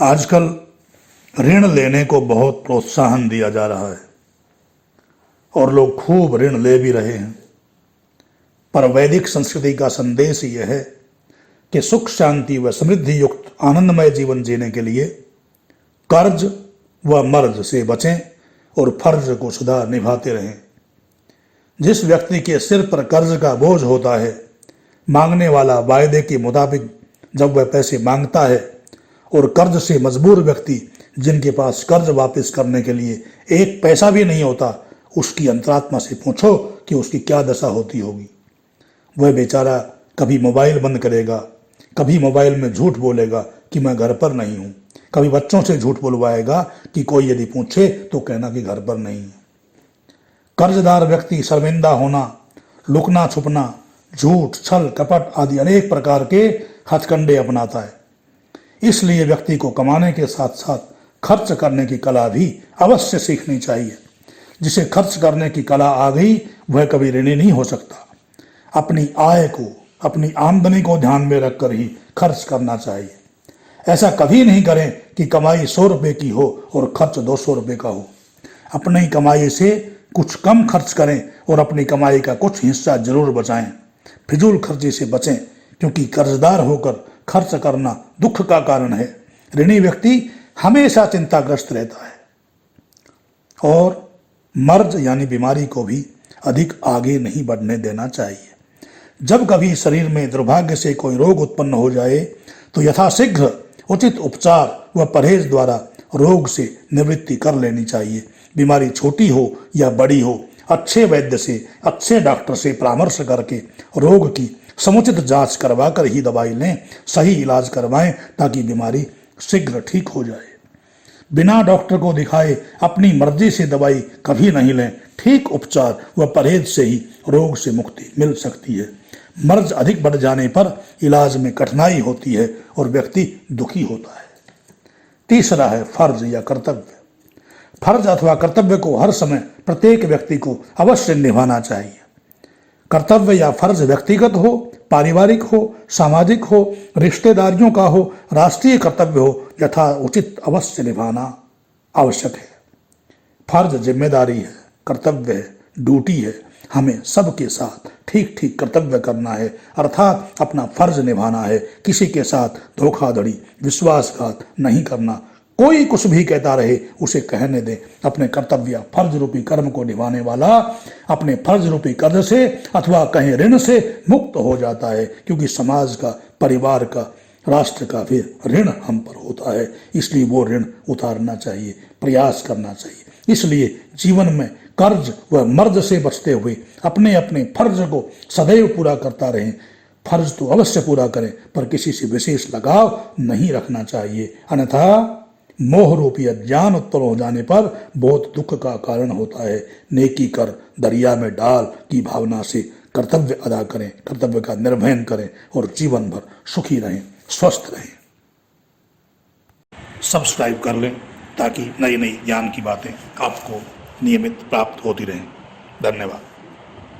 आजकल ऋण लेने को बहुत प्रोत्साहन दिया जा रहा है और लोग खूब ऋण ले भी रहे हैं। पर वैदिक संस्कृति का संदेश यह है कि सुख शांति व समृद्धि युक्त आनंदमय जीवन जीने के लिए कर्ज व मर्ज से बचें और फर्ज को सदा निभाते रहें। जिस व्यक्ति के सिर पर कर्ज का बोझ होता है, मांगने वाला वायदे के मुताबिक जब वह पैसे मांगता है और कर्ज से मजबूर व्यक्ति जिनके पास कर्ज वापस करने के लिए एक पैसा भी नहीं होता, उसकी अंतरात्मा से पूछो कि उसकी क्या दशा होती होगी। वह बेचारा कभी मोबाइल बंद करेगा, कभी मोबाइल में झूठ बोलेगा कि मैं घर पर नहीं हूँ, कभी बच्चों से झूठ बुलवाएगा कि कोई यदि पूछे तो कहना कि घर पर नहीं है। कर्जदार व्यक्ति शर्मिंदा होना, लुकना छुपना, झूठ, छल, कपट आदि अनेक प्रकार के हथकंडे अपनाता है। इसलिए व्यक्ति को कमाने के साथ साथ खर्च करने की कला भी अवश्य सीखनी चाहिए। जिसे खर्च करने की कला आ गई वह कभी ऋणी नहीं हो सकता। अपनी आय को, अपनी आमदनी को ध्यान में रखकर ही खर्च करना चाहिए। ऐसा कभी नहीं करें कि कमाई 100 रुपये की हो और खर्च 200 रुपये का हो। अपनी कमाई से कुछ कम खर्च करें और अपनी कमाई का कुछ हिस्सा जरूर बचाएं। फिजूल खर्ची से बचें, क्योंकि कर्जदार होकर खर्च करना दुख का कारण है। ऋणी व्यक्ति हमेशा चिंताग्रस्त रहता है और मर्ज यानी बीमारी को भी अधिक आगे नहीं बढ़ने देना चाहिए। जब कभी शरीर में दुर्भाग्य से कोई रोग उत्पन्न हो जाए तो यथाशीघ्र उचित उपचार व परहेज द्वारा रोग से निवृत्ति कर लेनी चाहिए। बीमारी छोटी हो या बड़ी हो, अच्छे वैद्य से, अच्छे डॉक्टर से परामर्श करके रोग की समुचित जांच करवा कर ही दवाई लें, सही इलाज करवाएं ताकि बीमारी शीघ्र ठीक हो जाए। बिना डॉक्टर को दिखाए अपनी मर्जी से दवाई कभी नहीं लें। ठीक उपचार व परहेज से ही रोग से मुक्ति मिल सकती है। मर्ज अधिक बढ़ जाने पर इलाज में कठिनाई होती है और व्यक्ति दुखी होता है। तीसरा है फर्ज या कर्तव्य। फर्ज अथवा कर्तव्य को हर समय प्रत्येक व्यक्ति को अवश्य निभाना चाहिए। कर्तव्य या फर्ज व्यक्तिगत हो, पारिवारिक हो, सामाजिक हो, रिश्तेदारियों का हो, राष्ट्रीय कर्तव्य हो, यथा उचित अवश्य निभाना आवश्यक है। फर्ज जिम्मेदारी है, कर्तव्य है, ड्यूटी है। हमें सबके साथ ठीक ठीक कर्तव्य करना है, अर्थात अपना फर्ज निभाना है। किसी के साथ धोखाधड़ी, विश्वासघात नहीं करना। कोई कुछ भी कहता रहे उसे कहने दें। अपने कर्तव्य फर्ज रूपी कर्म को निभाने वाला अपने फर्ज रूपी कर्ज से अथवा कहीं ऋण से मुक्त हो जाता है, क्योंकि समाज का, परिवार का, राष्ट्र का भी ऋण हम पर होता है। इसलिए वो ऋण उतारना चाहिए, प्रयास करना चाहिए। इसलिए जीवन में कर्ज व मर्ज से बचते हुए अपने अपने फर्ज को सदैव पूरा करता रहें। फर्ज तो अवश्य पूरा करें, पर किसी से विशेष लगाव नहीं रखना चाहिए, अन्यथा मोह रूपी अज्ञान उत्पन्न हो जाने पर बहुत दुख का कारण होता है। नेकी कर दरिया में डाल की भावना से कर्तव्य अदा करें, कर्तव्य का निर्वहन करें और जीवन भर सुखी रहें, स्वस्थ रहें। सब्सक्राइब कर लें ताकि नई नई ज्ञान की बातें आपको नियमित प्राप्त होती रहें। धन्यवाद।